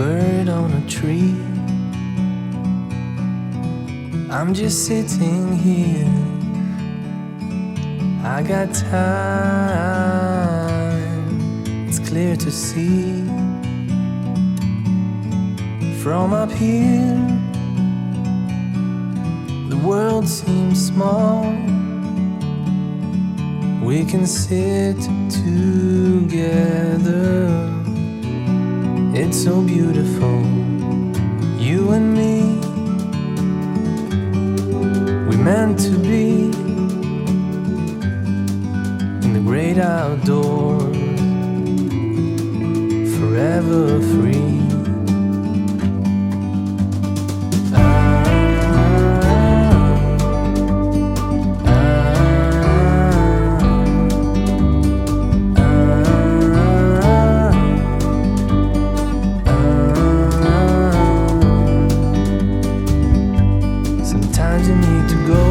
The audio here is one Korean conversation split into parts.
bird on a tree. I'm just sitting here. I got time, it's clear to see. From up here, the world seems small. We can sit together. It's so beautiful, you and me. We're meant to be in the great outdoors, forever free. Sometimes you need to go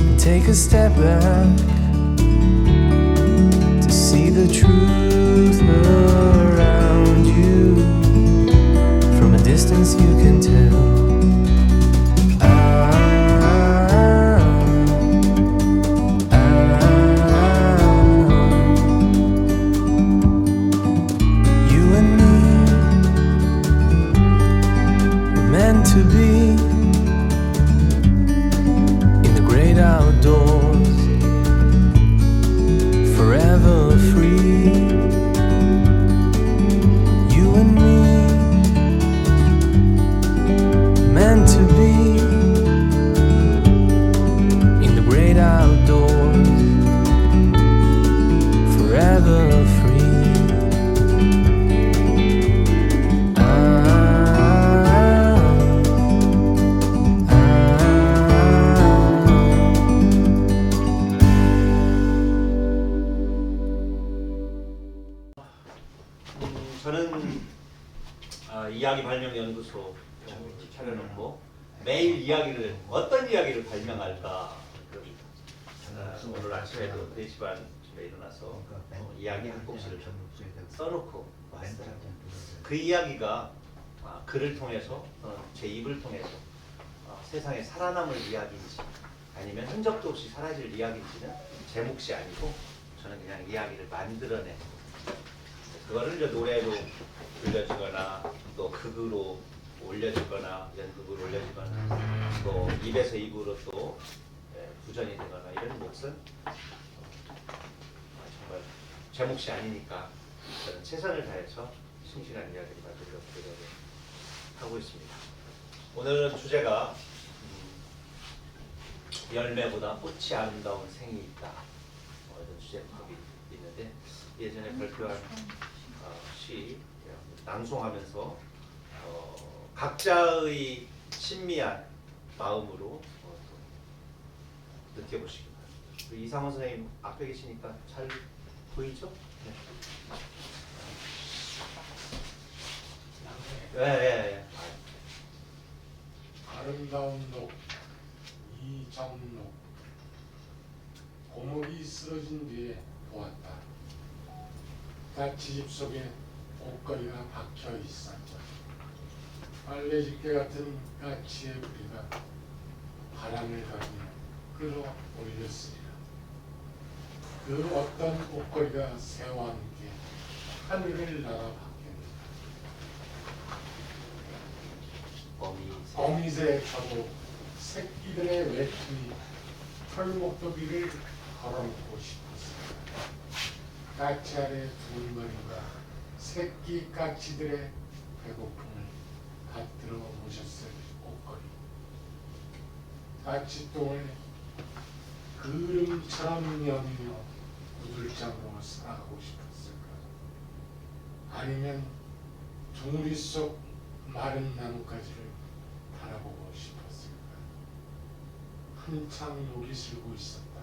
and take a step back to see the truth around you. From a distance you can tell. You and me, we're meant to be in the great outdoors, forever free. You and me, meant to be in the great outdoors, forever free. 저는 이야기 발명 연구소 차려놓고 매일 이야기를 어떤 이야기를 발명할까. 오늘 아침에도 4시 반쯤에 일어나서 이야기 한 곡씩을 써놓고 왔어요. 그 이야기가 글을 통해서 제 입을 통해서 세상에 살아남을 이야기인지 아니면 흔적도 없이 사라질 이야기인지는 제 몫이 아니고 저는 그냥 이야기를 만들어내. 그거를 이제 노래로 들려주거나 또 극으로 올려주거나 연극으로 올려주거나 또 입에서 입으로 또 구전이 되거나 이런 몫은 정말 제 몫이 아니니까 저는 최선을 다해서 싱싱한 이야기를 만들려고 하고 있습니다. 오늘은 주제가 열매보다 꽃이 아름다운 생이 있다. 이런 주제가 있는데 예전에 발표한 시 낭송하면서 각자의 신미한 마음으로 느껴보시기 바랍니다. 이상원 선생님 앞에 계시니까 잘 보이죠? 네. 아름다운 녹 이정록 고목이 쓰러진 뒤에 보았다. 까치집 속에 옷걸이가 박혀 있었다. 빨래집게 같은 까치의 부리가 바람을 가르며 끌어올렸으리라. 그 어떤 옷걸이가 새와 함께 하늘을 날아봤겠는가. 거미새 차고 새끼들의 외투이 털목도기를 걸어놓고 싶었습니다. 까치 아래 두물머리가 새끼 까치들의 배고픔을 받들어 오셨을 옷걸이. 까치똥을 그름처럼 여미며 구들장으로 살아가고 싶었을까? 아니면 둥우리 속 마른 나뭇가지를 바라보고 싶었을까? 한창 녹이 슬고 있었다.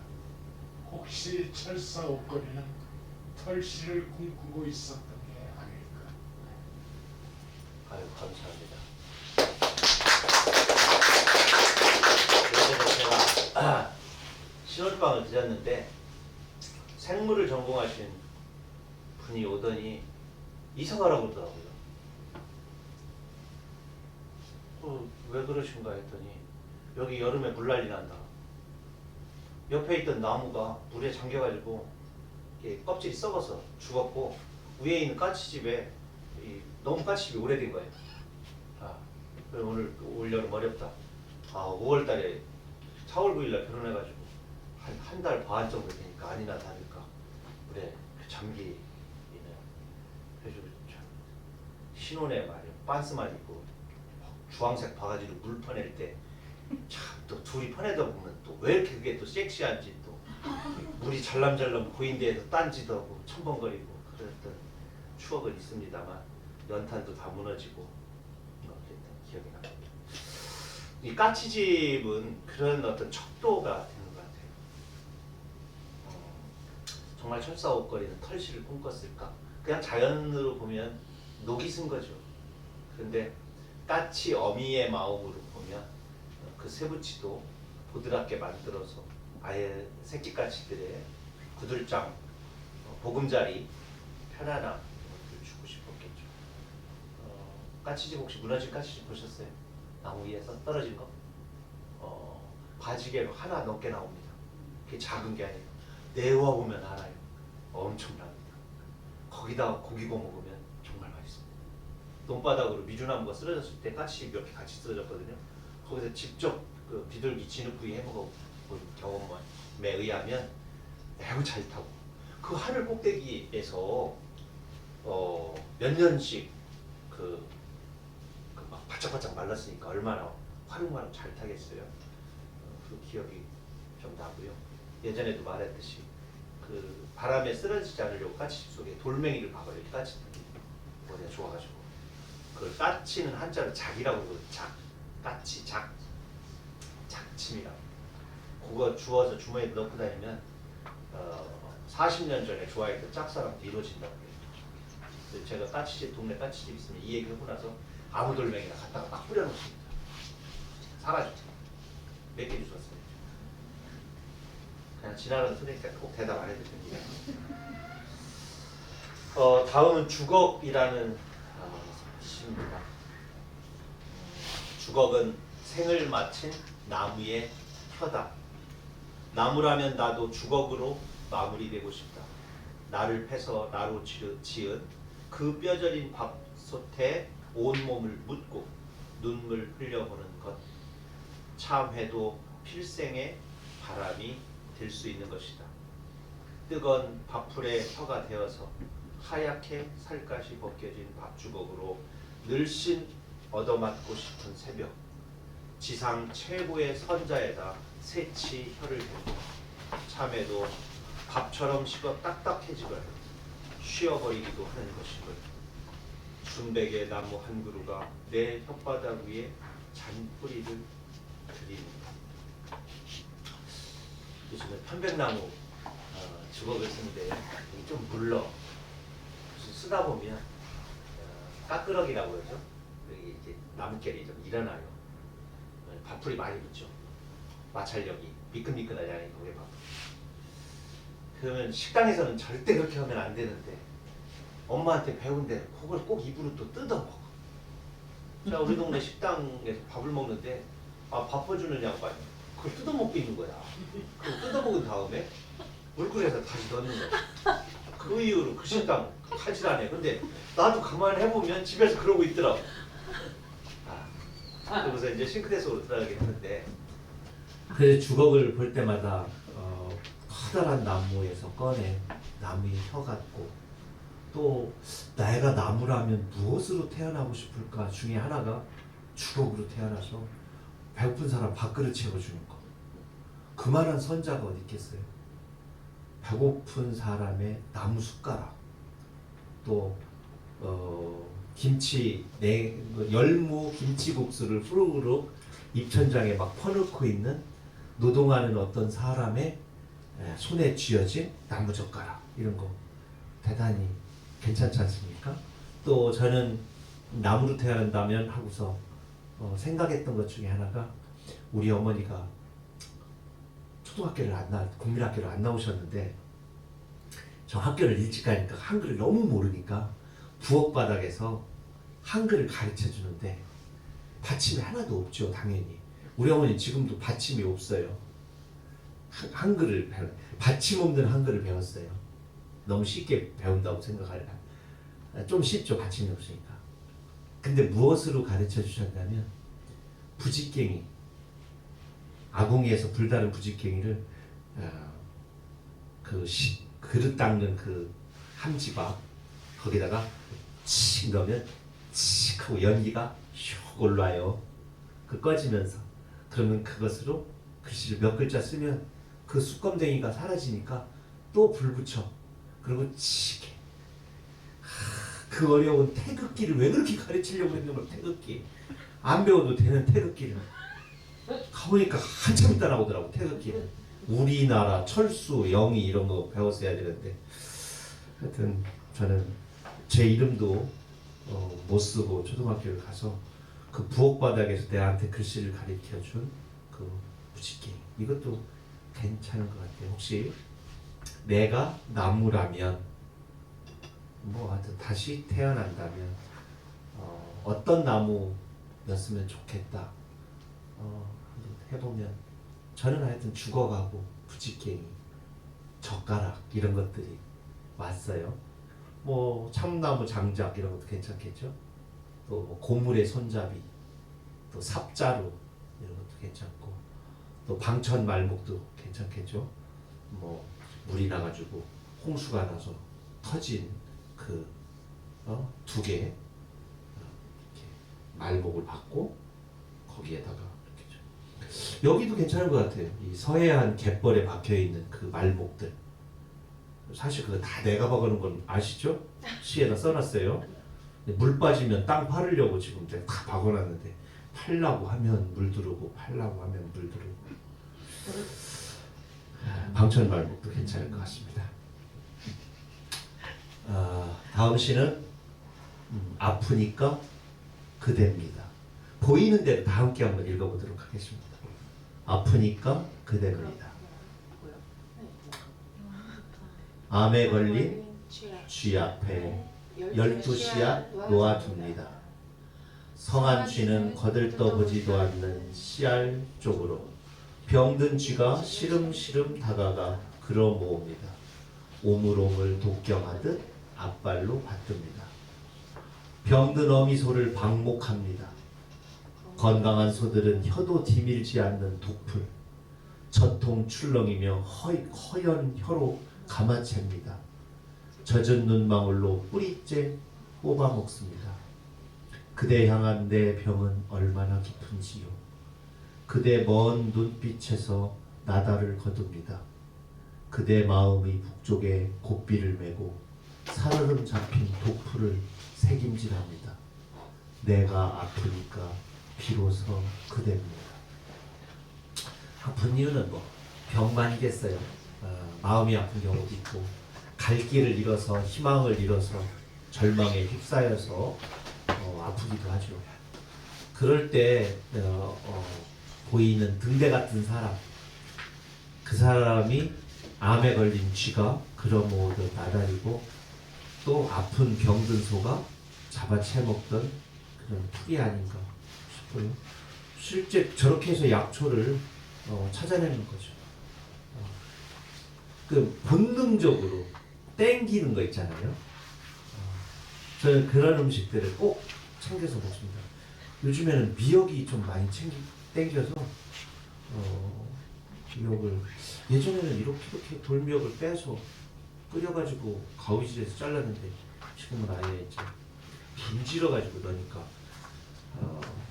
혹시 철사 옷걸이는 털씨를 꿈꾸고 있었던 게 아닐까? 아유, 감사합니다. 제가 신혼방을 드렸는데 생물을 전공하신 분이 오더니 이사 가라고 그러더라고요. 왜 그러신가 했더니 여기 여름에 물난리 난다. 옆에 있던 나무가 물에 잠겨가지고 이게 껍질이 썩어서 죽었고 위에 있는 까치집에 너무 까치집이 오래된 거예요. 그래서 오늘 올 여름 어렵다. 5월달에 4월 9일날 결혼해가지고 한 달 반 정도 되니까 아니나 다를까 물에 잠기네. 그래서 참 신혼에 말이야 빤스만 입고 주황색 바가지로 물 퍼낼 때 참 또 둘이 퍼내다 보면 또 왜 이렇게 그게 또 섹시한지 또 물이 잘람잘람 보인 데에서 딴지도 하고 첨벙거리고 그랬던 추억은 있습니다만 연탄도 다 무너지고 그랬던 기억이 납니다. 이 까치집은 그런 어떤 척도가 되는 것 같아요. 정말 철사 옷걸이는 털실을 꿈꿨을까? 그냥 자연으로 보면 녹이 쓴 거죠. 그런데 까치 어미의 마음으로 보면 그 쇠붙이도 보드랍게 만들어서 아예 새끼 까치들의 구들장, 보금자리, 편안함 을 주고 싶었겠죠. 까치집 혹시 무너진 까치집 보셨어요? 나무 위에서 떨어진 거? 바지개로 하나 넘게 나옵니다. 그게 작은 게 아니에요. 내워보면 알아요. 엄청납니다. 거기다 고기 구워 먹으면 정말 맛있습니다. 논바닥으로 미주나무가 쓰러졌을 때 까치 몇 개 같이 쓰러졌거든요. 거기서 직접 그 비둘기 진흙구이 해먹어본 경험에 의하면 매우 잘 타고 그 하늘 꼭대기에서 몇 년씩 막 바짝바짝 말랐으니까 얼마나 화룡화룡 잘 타겠어요. 그 기억이 좀 나고요. 예전에도 말했듯이 그 바람에 쓰러지지 않으려고 까치집 속에 돌멩이를 박아요. 까치들이 머리가 좋아가지고 그걸 까치는 한자로 작이라고 그러거든요. 까치 작침이라고. 그거 주워서 주머니에 넣고 다니면 40년 전에 좋아했던 짝사랑도 이루어진다고 해요. 제가 까치집 동네 까치집 있으면 이 얘기 하고 나서 아무 돌멩이나 갖다가 막 뿌려놓습니다. 사가지고 몇 개 주웠어요. 그냥 지나가는 소리니까 꼭 대답 안 해도 됩니다. 다음은 주걱이라는 시입니다. 주걱은 생을 마친 나무의 혀다. 나무라면 나도 주걱으로 마무리되고 싶다. 나를 패서 나로 지은 그 뼈저린 밥솥에 온몸을 묻고 눈물 흘려보는 것. 참회도 필생의 바람이 될 수 있는 것이다. 뜨거운 밥풀에 혀가 되어서 하얗게 살갗이 벗겨진 밥주걱으로 늘씬 얻어맞고 싶은 새벽. 지상 최고의 선자에다 새치 혀를 대고 참에도 밥처럼 식어 딱딱해지걸 쉬어버리기도 하는 것이걸. 순백의 나무 한 그루가 내 혓바닥 위에 잔뿌리를 들이는다. 요즘에 편백나무 주걱을 쓰는데 좀 물러. 쓰다 보면 까끄러기라고 그러죠. 여기 이제 나뭇결이 좀 일어나요. 밥풀이 많이 붙죠. 마찰력이 미끈미끈하지 않으니까 그게 밥풀. 그러면 식당에서는 절대 그렇게 하면 안 되는데 엄마한테 배운데 그걸 꼭 입으로 또 뜯어먹어. 자, 우리 동네 식당에서 밥을 먹는데 밥 퍼주는 양반이 그걸 뜯어먹고 있는 거야. 그걸 뜯어먹은 다음에 물 끓여서 다시 넣는 거야. 그 이후로 그 식당 하질 않아. 근데 나도 가만히 해보면 집에서 그러고 있더라고. 그래서 이제 싱크대 속으로 들어가긴 했는데 그래서 주걱을 볼 때마다 커다란 나무에서 꺼낸 나무의 혀 같고 또 내가 나무라면 무엇으로 태어나고 싶을까 중에 하나가 주걱으로 태어나서 배고픈 사람 밥그릇 채워주는 거. 그만한 선자가 어디 있겠어요. 배고픈 사람의 나무 숟가락 또 김치 열무 김치국수를 후루룩 입천장에 막 퍼놓고 있는 노동하는 어떤 사람의 손에 쥐어진 나무젓가락 이런 거 대단히 괜찮지 않습니까? 또 저는 나무로 태어난다면 하고서 생각했던 것 중에 하나가 우리 어머니가 초등학교를 국민학교를 안 나오셨는데 저 학교를 일찍 가니까 한글을 너무 모르니까 부엌 바닥에서 한글을 가르쳐 주는데 받침이 하나도 없죠, 당연히. 우리 어머니 지금도 받침이 없어요. 한글을 받침 없는 한글을 배웠어요. 너무 쉽게 배운다고 생각하려. 좀 쉽죠, 받침이 없으니까. 근데 무엇으로 가르쳐 주셨냐면 부지깽이, 아궁이에서 불다른 부지깽이를 그릇 닦는 그 함지밥 거기다가 칙 넣으면 칙 하고 연기가 슉 올라요. 그 꺼지면서. 그러면 그것으로 글씨를 몇 글자 쓰면 그 숯검댕이가 사라지니까 또 불 붙여. 그리고 칙 해. 그 어려운 태극기를 왜 그렇게 가르치려고 했는 걸, 태극기. 안 배워도 되는 태극기를. 가보니까 한참 있다 나오더라고, 태극기는. 우리나라, 철수, 영희 이런 거 배웠어야 되는데. 하여튼 저는 제 이름도 못 쓰고 초등학교를 가서 그 부엌 바닥에서 내한테 글씨를 가르쳐준 그 부지깽이, 이것도 괜찮은 것 같아요. 혹시 내가 나무라면, 뭐 하여튼 다시 태어난다면 어떤 나무였으면 좋겠다 해보면, 저는 하여튼 죽어가고 부지깽이, 젓가락 이런 것들이 왔어요. 뭐 참나무 장작 이런 것도 괜찮겠죠. 또뭐 고물의 손잡이, 또 삽자루 이런 것도 괜찮고, 또 방천 말목도 괜찮겠죠. 뭐 물이 나가지고 홍수가 나서 터진 그 두 개 이렇게 말목을 받고 거기에다가 이렇게 여기도 괜찮은 것 같아요. 이 서해안 갯벌에 박혀 있는 그 말목들, 사실 그거 다 내가 박아놓은 건 아시죠? 시에다 써놨어요. 물 빠지면 땅 팔으려고 지금 제가 다 박아놨는데, 팔라고 하면 물 들어오고 팔라고 하면 물 들어오고. 방천 말목도 괜찮을 것 같습니다. 다음 시는 아프니까 그대입니다. 보이는 대로 다 함께 한번 읽어보도록 하겠습니다. 아프니까 그대입니다. 암에 걸린 쥐 앞에 12씨앗 놓아둡니다. 성한 쥐는 거들떠보지도 않는 씨알 쪽으로 병든 쥐가 시름시름 다가가 끌어모읍니다. 오물오물 독경하듯 앞발로 받듭니다. 병든 어미소를 방목합니다. 건강한 소들은 혀도 디밀지 않는 독풀, 저통 출렁이며 허연 혀로 감아챕니다. 젖은 눈망울로 뿌리째 뽑아먹습니다. 그대 향한 내 병은 얼마나 깊은지요. 그대 먼 눈빛에서 나다를 거둡니다. 그대 마음이 북쪽에 고삐를 메고 살얼음 잡힌 독풀을 새김질합니다. 내가 아프니까 비로소 그대입니다. 아픈 이유는 뭐 병만이겠어요. 마음이 아픈 경우도 있고, 갈 길을 잃어서, 희망을 잃어서, 절망에 휩싸여서 아프기도 하죠. 그럴 때 보이는 등대 같은 사람, 그 사람이 암에 걸린 쥐가 끌어모으듯 나다리고, 또 아픈 병든 소가 잡아채먹던 그런 풀이 아닌가 싶어요. 실제 저렇게 해서 약초를 찾아내는 거죠. 그 본능적으로 땡기는 거 있잖아요. 저는 그런 음식들을 꼭 챙겨서 먹습니다. 요즘에는 미역이 좀 많이 땡겨서 미역을, 예전에는 이렇게 돌미역을 빼서 끓여가지고 가위질해서 잘랐는데, 지금은 아예 이제 김질러가지고 넣으니까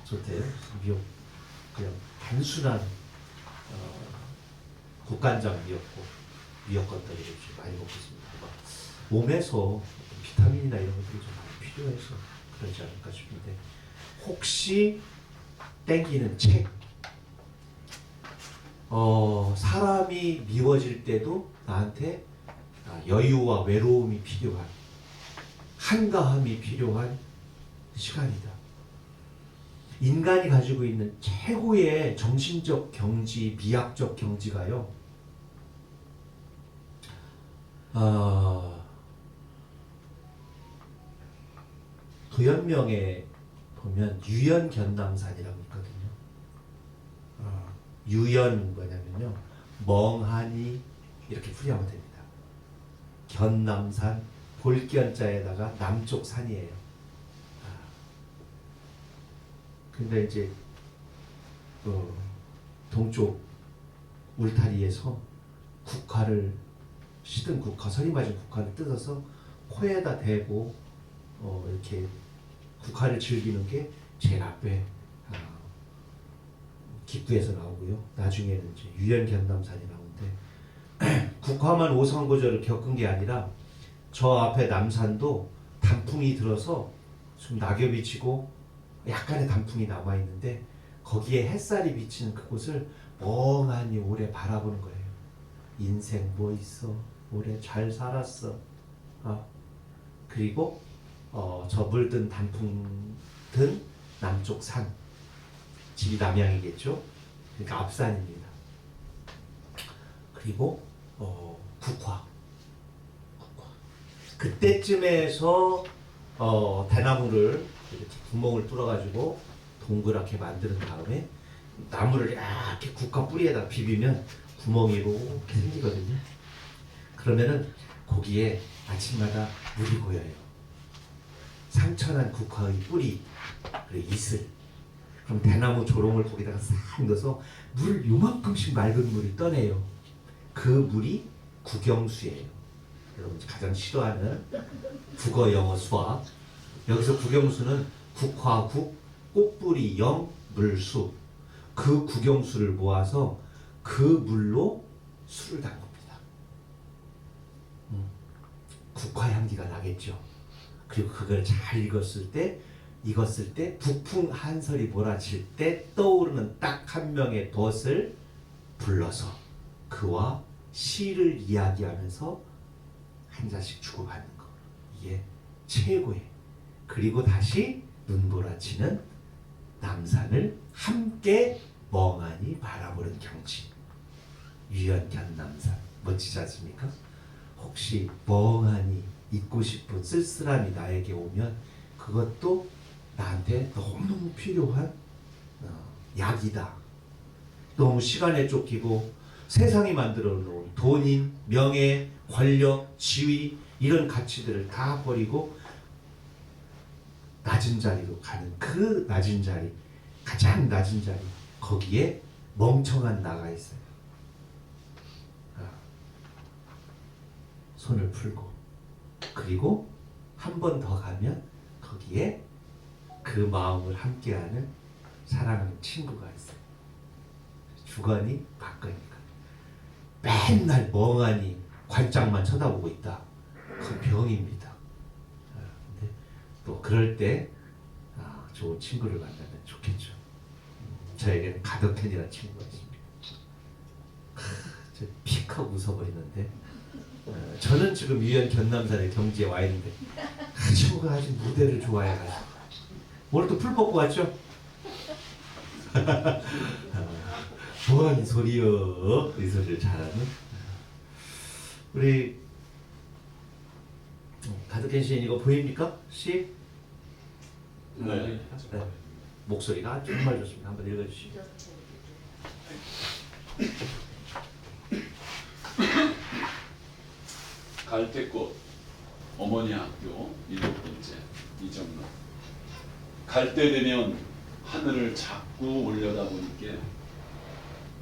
좋대요. 미역 그냥 단순한 국간장 미역 겉들이를 좀 많이 먹고 있습니다. 몸에서 비타민이나 이런 것들이 좀 많이 필요해서 그러지 않을까 싶은데, 혹시 땡기는 책, 사람이 미워질 때도 나한테 여유와 외로움이 필요한, 한가함이 필요한 시간이다. 인간이 가지고 있는 최고의 정신적 경지, 미학적 경지가요, 도현명에 보면 유연견남산이라고 있거든요. 유연 뭐냐면요, 멍하니 이렇게 풀이하면 됩니다. 견남산, 볼견자에다가 남쪽 산이에요. 근데 이제 동쪽 울타리에서 국화를, 시든 국화, 설이 맞은 국화를 뜯어서 코에다 대고 이렇게 국화를 즐기는 게 제일 앞에 기부에서 나오고요. 나중에는 이제 유연견남산이 나오는데 국화만 오성고저를 겪은 게 아니라 저 앞에 남산도 단풍이 들어서 좀 낙엽이 지고 약간의 단풍이 남아 있는데 거기에 햇살이 비치는 그곳을 멍하니 오래 바라보는 거예요. 인생 뭐 있어? 오래 잘 살았어. 그리고 저 물든 단풍 든 남쪽 산, 집이 남양이겠죠. 그러니까 앞산입니다. 그리고 국화. 그때쯤에서 대나무를 이렇게 구멍을 뚫어가지고 동그랗게 만든 다음에 나무를 이렇게 국화 뿌리에다 비비면 구멍이 이렇게 생기거든요. 그러면은 거기에 아침마다 물이 고여요. 상처난 국화의 뿌리, 그리고 이슬. 그럼 대나무 조롱을 거기다가 싹 넣어서 물 요만큼씩 맑은 물을 떠내요. 그 물이 국영수예요. 여러분 가장 싫어하는 국어, 영어, 수학. 여기서 국영수는 국화국, 꽃뿌리, 영, 물수. 그 국영수를 모아서 그 물로 술을 담급니다. 국화 향기가 나겠죠. 그리고 그걸 잘 익었을 때 북풍 한설이 몰아칠 때 떠오르는 딱 한 명의 벗을 불러서 그와 시를 이야기하면서 한 잔씩 주고받는 거. 이게 최고의. 그리고 다시 눈보라치는 남산을 함께 멍하니 바라보는 경치. 유연견남산. 멋지지 않습니까? 혹시 멍하니 있고 싶은 쓸쓸함이 나에게 오면 그것도 나한테 너무너무 필요한 약이다. 너무 시간에 쫓기고 세상이 만들어 놓은 돈인, 명예, 권력, 지위 이런 가치들을 다 버리고 낮은 자리로 가는 그 낮은 자리, 가장 낮은 자리, 거기에 멍청한 나가 있어요. 손을 풀고, 그리고 한 번 더 가면 거기에 그 마음을 함께하는 사랑하는 친구가 있어요. 주거니 받거니가. 맨날 멍하니 관짝만 쳐다보고 있다. 그건 병입니다. 근데 또 그럴 때 좋은 친구를 만나면 좋겠죠. 저에게는 가덕현이라는 친구가 있습니다. 픽 하고 웃어버리는데 저는 지금 유연견남산의 경지에 와 있는데 그 친구가 아주 무대를 좋아해가지고 오늘 또 풀 뽑고 왔죠? 뭔 소리여? 이 소리를 잘하는 우리 가덕현 시인 이거 보입니까? 시? 네. 네. 목소리가 정말 좋습니다. 한번 읽어주시죠. 갈대꽃 어머니 학교 7번째 이정로. 갈 때 되면 하늘을 자꾸 올려다보니까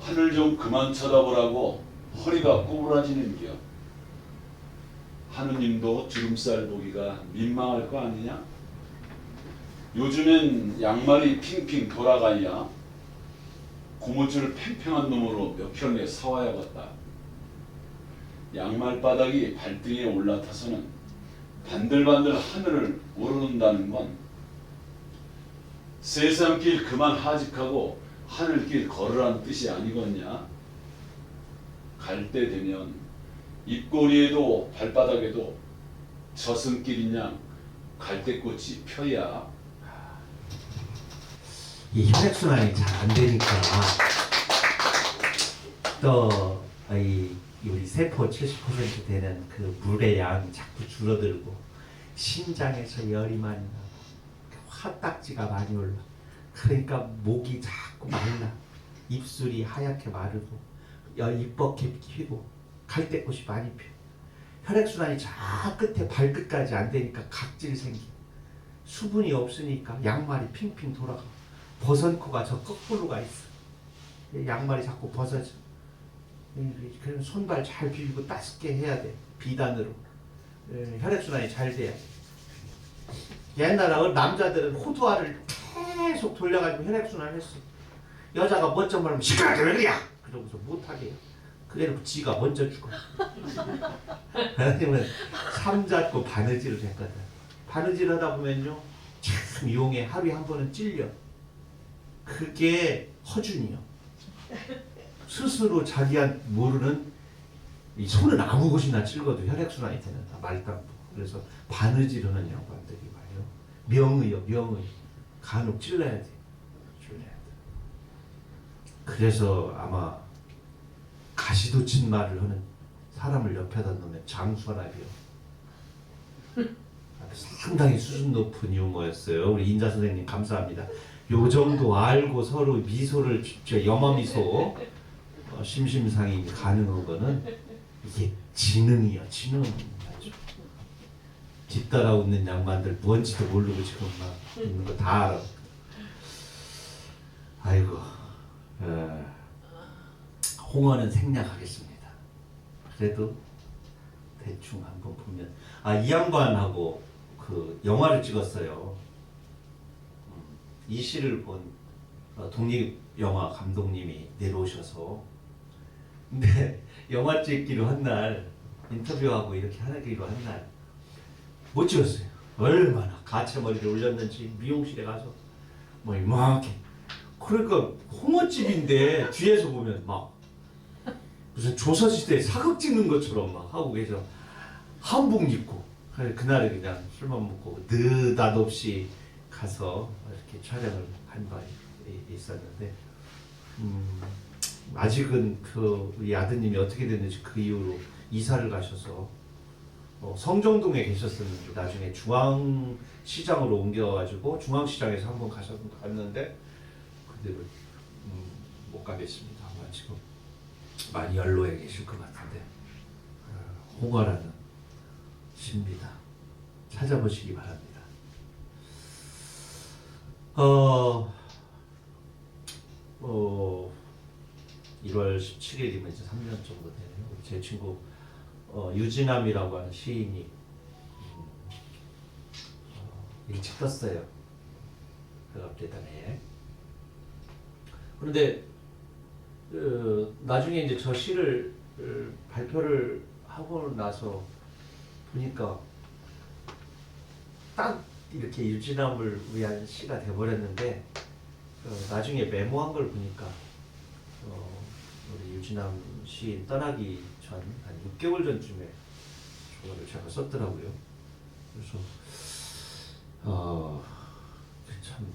하늘 좀 그만 쳐다보라고 허리가 꼬부라지는겨. 하느님도 주름살 보기가 민망할 거 아니냐? 요즘엔 양말이 핑핑 돌아가야 고무줄 팽팽한 놈으로 몇 평에 사와야겠다. 양말 바닥이 발등에 올라타서는 반들반들 하늘을 오르는다는 건 세상길 그만 하직하고 하늘길 걸으라는 뜻이 아니겠냐? 갈 때 되면 입꼬리에도 발바닥에도 저승길인 양 갈대꽃이 펴야. 이 혈액순환이 잘 안 되니까 또 우리 세포 70% 되는 그 물의 양이 자꾸 줄어들고 심장에서 열이 많이 나고 혀딱지가 많이 올라. 그러니까 목이 자꾸 말라. 입술이 하얗게 마르고 입버릇 피고 갈대꽃이 많이 펴. 혈액순환이 저 끝에 발끝까지 안 되니까 각질 생기. 수분이 없으니까 양말이 핑핑 돌아가. 버선코가 저 거꾸로가 있어. 양말이 자꾸 벗어져. 그럼 손발 잘 비비고 따숩게 해야 돼. 비단으로. 혈액순환이 잘 돼야 돼. 옛날에 남자들은 호두알을 계속 돌려가지고 혈액순환을 했어. 여자가 먼저 말하면 시끄러워 왜 그래? 그러고서 못하게 해요. 그래놓고 지가 먼저 죽어. 하나님은 삼잡고 바느질을 했거든. 바느질 하다 보면요 참 용해. 하루에 한 번은 찔려. 그게 허준이요. 스스로 자기한 모르는 이 손은 아무 곳이나 찔거도 혈액순환이 되는다. 말단부. 그래서 바느질하는 양반들이 말이요. 명의요, 명의. 간혹 찔러야 돼. 찔러야 돼. 그래서 아마 가시돋친 말을 하는 사람을 옆에다 놓으면 장수하라비요. 상당히 수준 높은 유머였어요. 우리 인자 선생님 감사합니다. 요 정도 알고 서로 미소를 염화미소 심심상이 가능한 거는 이게 지능이야. 지능. 뒤따라 웃는 양반들 뭔지도 모르고 지금 막 있는 거 다 알아. 아이고. 홍어는 생략하겠습니다. 그래도 대충 한번 보면 이 양반하고 그 영화를 찍었어요. 이 시를 본 독립영화 감독님이 내려오셔서 근데 영화 찍기로 한 날 인터뷰하고 이렇게 하기로 한 날 못 찍었어요. 얼마나 가채머리를 올렸는지 미용실에 가서 뭐 이만하게 그러니까 홍어집인데 뒤에서 보면 막 무슨 조선시대 사극 찍는 것처럼 막 하고 계셔. 한복 입고 그날에 그냥 술만 먹고 느닷없이 가서 이렇게 촬영을 한 바 있었는데 아직은 그 우리 아드님이 어떻게 됐는지 그 이후로 이사를 가셔서 성정동에 계셨었는데 나중에 중앙시장으로 옮겨가지고 중앙시장에서 한번 갔는데 그대로 못 가겠습니다. 아마 지금 많이 연로해 계실 것 같은데 홍어라는 시입니다. 찾아보시기 바랍니다. 1월 17일이면 이제 3년 정도 되네요. 제 친구 유진남이라고 하는 시인이 일찍 떴어요. 대답대단에. 그런데 나중에 이제 저 시를 발표를 하고 나서 보니까 딱 이렇게 유진남을 위한 시가 돼버렸는데 나중에 메모한 걸 보니까 우리 유진남 시인 떠나기 전 한 6개월 전쯤에 저거를 제가 썼더라고요. 그래서 참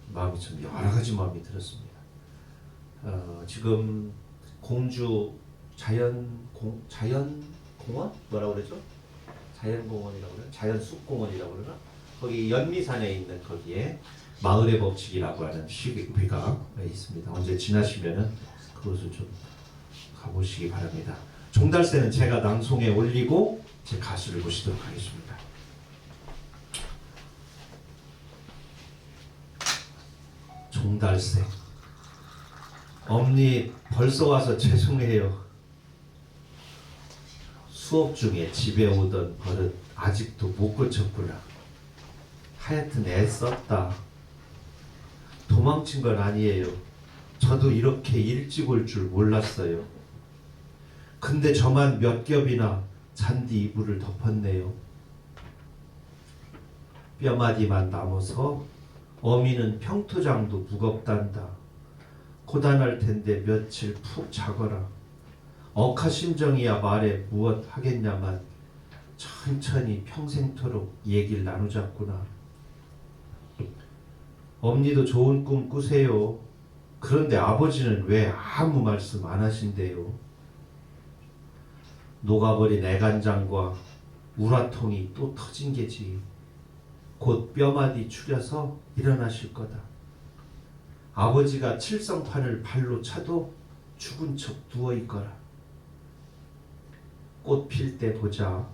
마음이 참 여러 가지 마음이 들었습니다. 지금 공주 자연공원 뭐라고 그러죠? 자연공원이라고 그러나? 자연숲공원이라고 그러나? 거기 연미산에 있는 거기에 마을의 법칙이라고 하는 시가 있습니다. 언제 지나시면은 그것을 좀 가보시기 바랍니다. 종달새는 제가 낭송에 올리고 제 가수를 보시도록 하겠습니다. 종달새. 엄니 벌써 와서 죄송해요. 수업 중에 집에 오던 버릇 아직도 못 고쳤구나. 하여튼 애썼다. 도망친 건 아니에요. 저도 이렇게 일찍 올 줄 몰랐어요. 근데 저만 몇 겹이나 잔디 이불을 덮었네요. 뼈마디만 남아서 어미는 평토장도 무겁단다. 고단할 텐데 며칠 푹 자거라. 억하심정이야 말해 무엇 하겠냐만 천천히 평생토록 얘기를 나누자꾸나. 엄니도 좋은 꿈 꾸세요. 그런데 아버지는 왜 아무 말씀 안 하신대요? 녹아버린 애간장과 우라통이 또 터진 게지. 곧 뼈마디 추려서 일어나실 거다. 아버지가 칠성판을 발로 차도 죽은 척 누워있거라. 꽃 필 때 보자.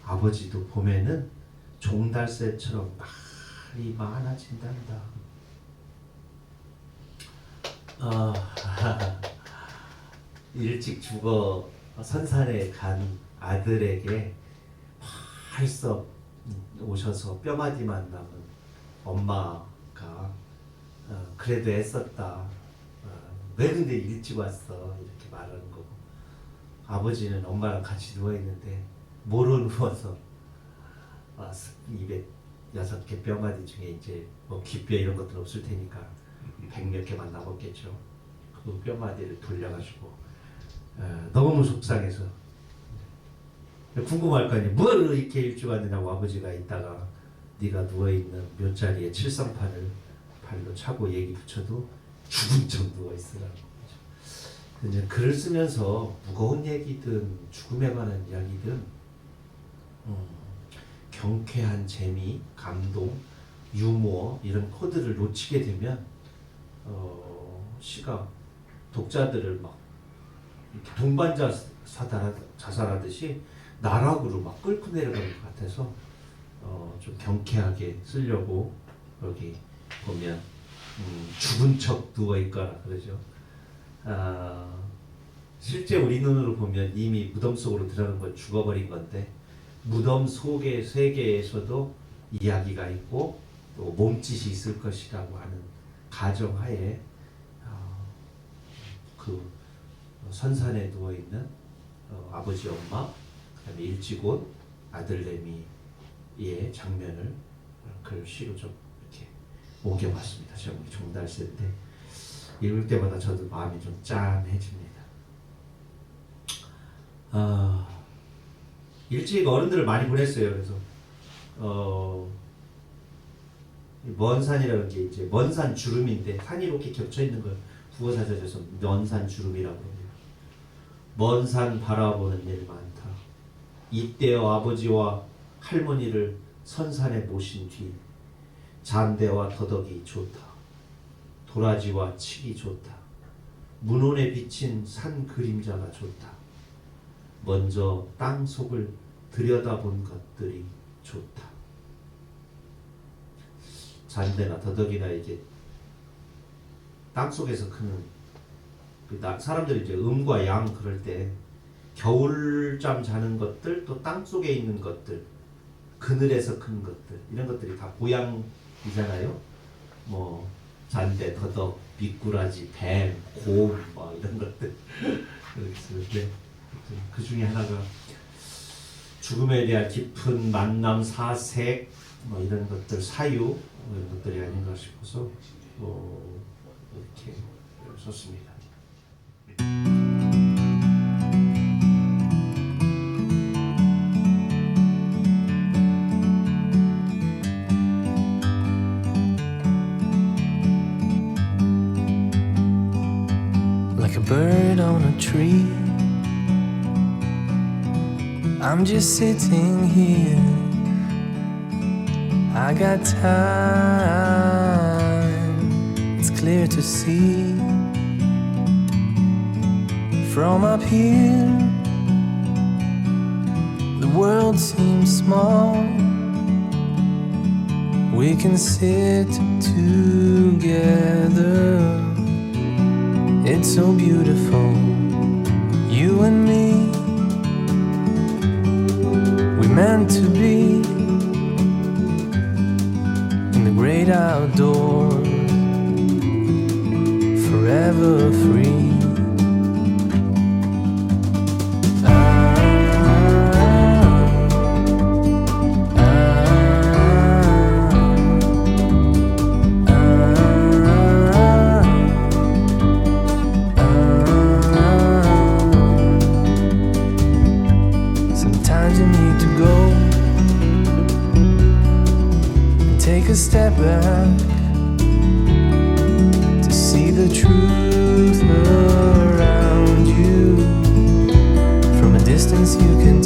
아버지도 봄에는 종달새처럼 말이 많아진단다. 일찍 죽어 선산에 간 아들에게 벌써 오셔서 뼈마디만 남은 엄마가 그래도 애썼다. 왜 근데 일찍 왔어? 이렇게 말하는 거고, 아버지는 엄마랑 같이 누워있는데 모로 누워서 206개 뼈마디 중에 이제 뭐 귓뼈 이런 것들 없을 테니까 100몇 개만 남았겠죠. 그 뼈마디를 돌려가지고 너무 속상해서 궁금할 거 아니에요. 뭘 이렇게 일찍 왔느냐고. 아버지가 있다가 네가 누워있는 묘자리에 칠성판을 발로 차고 얘기 붙여도 죽은 척 누워있으라고. 이제 글을 쓰면서 무거운 얘기든 죽음에 관한 이야기든 경쾌한 재미, 감동, 유머 이런 코드를 놓치게 되면 시가 독자들을 막 동반자 자살하듯이 나락으로 막 끌고 내려가는 것 같아서 좀 경쾌하게 쓰려고 여기 보면 죽은 척 누워있거라 그러죠. 실제 우리 눈으로 보면 이미 무덤 속으로 들어간 건 죽어버린 건데, 무덤 속의 세계에서도 이야기가 있고 또 몸짓이 있을 것이라고 하는 가정하에 그 선산에 누워있는 아버지 엄마, 그다음에 일찍 온 아들내미의 장면을 글 시로 좀 이렇게 옮겨봤습니다. 제가 우리 종달새인데 읽을 때마다 저도 마음이 좀 짠해집니다. 일찍 어른들을 많이 보냈어요. 그래서 먼 산이라는 게 이제 먼 산 주름인데, 산이 이렇게 겹쳐 있는 걸 국어사전에서 먼산 주름이라고 합니다. 먼 산 바라보는 일 많다. 이때여 아버지와 할머니를 선산에 모신 뒤 잔대와 더덕이 좋다. 도라지와 칡이 좋다. 문혼에 비친 산 그림자가 좋다. 먼저 땅 속을 들여다본 것들이 좋다. 잔대나 더덕이나 이게 땅 속에서 크는, 사람들이 이제 음과 양 그럴 때 겨울잠 자는 것들, 또 땅 속에 있는 것들, 그늘에서 큰 것들, 이런 것들이 다 보양이잖아요. 뭐 잔대, 더덕, 미꾸라지, 뱀, 곰, 뭐 이런 것들 그렇게 쓰는데, 그 중에 하나가 죽음에 대한 깊은 만남, 사색, 뭐 이런 것들, 사유, 이런 것들이 아닌가 싶어서 이렇게 썼습니다. Like a bird on a tree, I'm just sitting here. I got time, it's clear to see. From up here, the world seems small. We can sit together. It's so beautiful, you and me. We meant to be in the great outdoors, forever free. Sometimes you need to go and take a step back to see the truth around you. From a distance you can